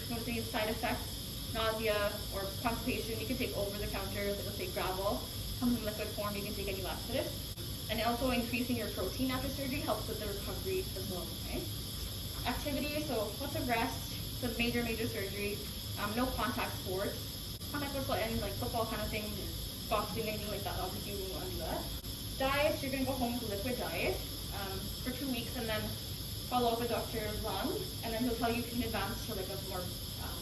going to say side effects, nausea or constipation, you can take over the counter, let's say Gravol, comes in liquid form, you can take any laxative. And also increasing your protein after surgery helps with the recovery as well, okay? Activity, so lots of rest, so major surgery, no contact sports. Contact sports will end like football kind of thing, boxing, anything like that, obviously you won't want to do that. Diet, you're going to go home with a liquid diet for 2 weeks and then follow up with Dr. Long, and then he'll tell you if you can advance to like a more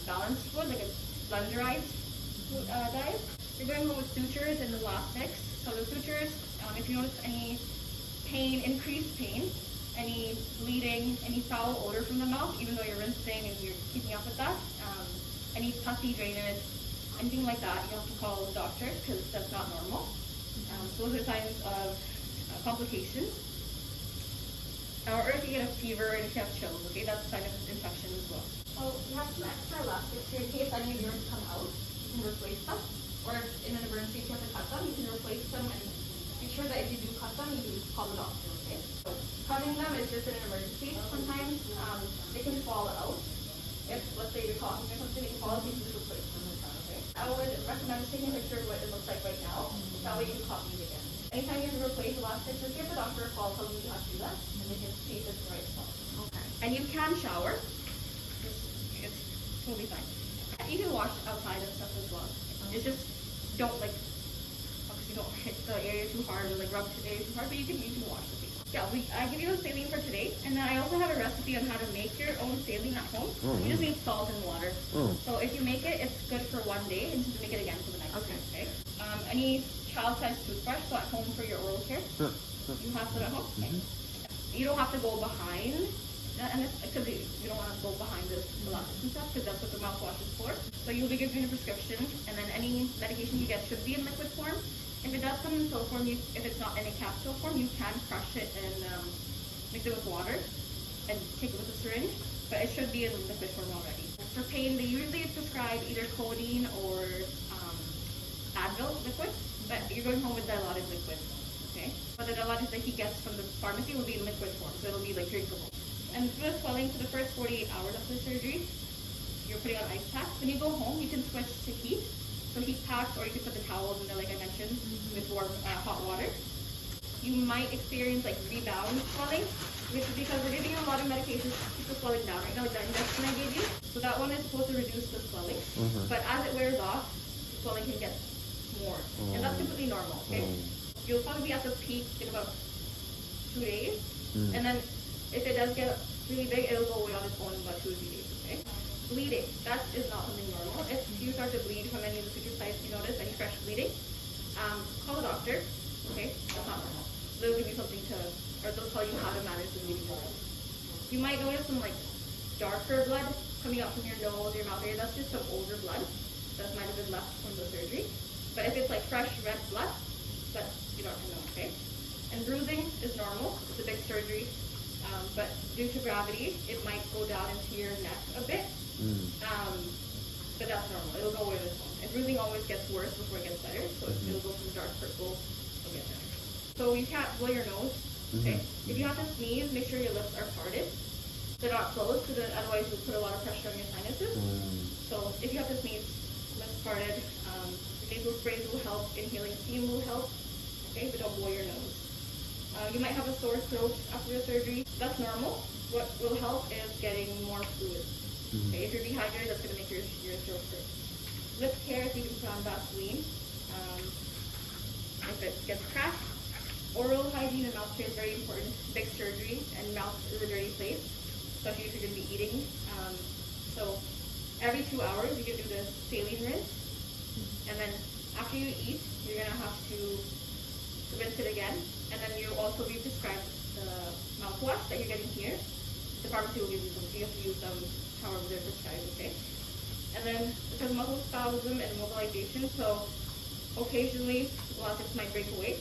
balanced food, like a blenderized diet. You're going home with sutures and elastics. So the sutures, if you notice any pain, increased pain, any bleeding, any foul odor from the mouth, even though you're rinsing and you're keeping up with that, any pussy drainage, anything like that, you have to call the doctor because that's not normal. So those are signs of complications. Or if you get a fever and if you have chills, okay, that's a sign of infection as well. So you have some extra elastics here in case any of yours come out, you can replace them. Or if in an emergency if you have to cut them, you can replace them and make sure that if you do cut them, you do call the doctor, okay? So cutting them is just in an emergency. Sometimes they can fall out. If, let's say, you're coughing or something, it can fall out, you can just replace them with that, okay? I would recommend taking a picture of what it looks like right now. That way you can copy it again. Anytime you have to replace elastics, just give the doctor a call, tell them you have to do that, and they can see if it's the right spot. Okay. And you can shower. It's totally fine. You can wash outside and stuff as well. It's just don't like obviously don't hit the area too hard or like rub the area too hard, but you can wash the face. Yeah, I give you the saline for today, and then I also have a recipe on how to make your own saline at home. You just need salt and water. So if you make it, it's good for 1 day, and you can make it again for the next day. Okay. Any child-sized toothbrush, so at home for your oral care. You have that at home. Okay. You don't have to go behind. And because you don't want to go behind the molasses and stuff, because that's what the mouthwash is for. So you'll be given a prescription, and then any medication you get should be in liquid form. If it does come in pill form, if it's not in a capsule form, you can crush it and mix it with water and take it with a syringe, but it should be in liquid form already. For pain, they usually prescribe either codeine or Advil liquid, but you're going home with dilaudid liquid, okay? But the dilaudid that he gets from the pharmacy will be in liquid form, so it'll be like drinkable. And for the swelling, for the first 48 hours after surgery, you're putting on ice packs. When you go home, you can switch to heat. So heat packs, or you can put the towels in there, like I mentioned, with warm hot water. You might experience like rebound swelling, which is because we're giving you a lot of medications to keep the swelling down. Right now, like the injection I gave you, so that one is supposed to reduce the swelling. But as it wears off, the swelling can get more, and that's completely normal. Okay, you'll probably be at the peak in about 2 days, and then if it does get really big, it'll go away on its own in about 2 or 3 days, okay? Bleeding, that is not something normal. If you start to bleed from any of the suture sites you notice, any fresh bleeding, call a doctor, okay? That's not normal. They'll give you something to, or they'll tell you how to manage the bleeding. You might notice some like darker blood coming out from your nose, your mouth area. That's just some older blood that might have been left from the surgery. But if it's like fresh red blood, that's your doctor know, okay? And bruising is normal. It's a big surgery. But due to gravity, it might go down into your neck a bit. But that's normal. It'll go away on its own. And bruising always gets worse before it gets better. So it'll go from dark purple to get better. So you can't blow your nose. Okay. If you have to sneeze, make sure your lips are parted. They're not closed, because otherwise you'll put a lot of pressure on your sinuses. So if you have to sneeze, lips parted. Nasal sprays will help. Inhaling steam will help. Okay, but don't blow your nose. You might have a sore throat after the surgery. That's normal. What will help is getting more fluid. Okay, if you're dehydrated, that's going to make your throat hurt. Lip care, if you can put on Vaseline. If it gets cracked, oral hygiene and mouth care is very important. Big surgery, and mouth is a dirty place, especially if you're going to be eating. So every 2 hours, you can do the saline rinse. And then after you eat, you're going to have to rinse it again, and then you'll also be prescribed the mouthwash that you're getting here. The pharmacy will give you them, so you have to use them however they're prescribed, okay? And then because muscle spasm and mobilization, so occasionally elastics might break away,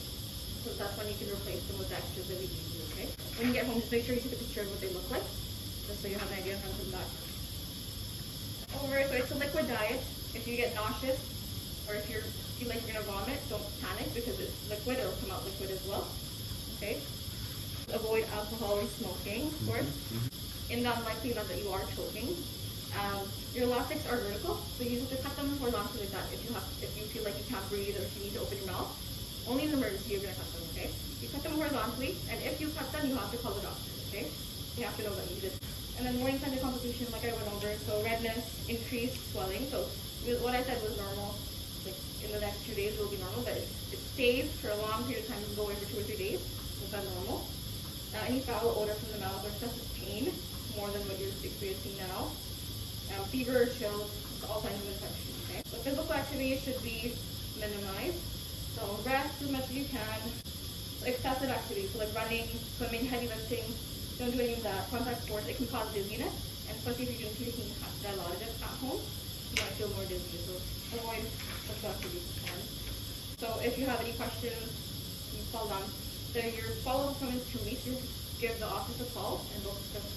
so that's when you can replace them with the extras that we give you, okay? When you get home, just make sure you take a picture of what they look like, just so you have an idea of how to come back. So it's a liquid diet. If you get nauseous, or if you feel like you're going to vomit, don't panic, because it's liquid. It'll come out liquid as well. Okay? Avoid alcohol and smoking, of course. In the unlikely event that you are choking, Your elastics are vertical, so you have to cut them horizontally like that if you feel like you can't breathe or if you need to open your mouth. Only in emergency you're gonna cut them, okay? You cut them horizontally, and if you cut them, you have to call the doctor, okay? You have to know that you did. And then morning signs of complication, like I went over, so redness, increased swelling. So what I said was normal. Like in the next 2 days it will be normal, but it stays for a long period of time. It will go over 2 or 3 days. Is that normal? Any foul odor from the mouth or excessive pain, more than what you're experiencing now. Fever, chills, all kinds of infections, okay? So physical activity should be minimized. So rest as much as you can. Excessive activity, so like running, swimming, heavy lifting, don't do any of that. Contact sports, it can cause dizziness, and especially if you're taking a lot of it at home, you might feel more dizzy. So avoid such activities if you can. So if you have any questions, you call them. Your follow-up appointment is 2 weeks. You give the office a call, and they'll discuss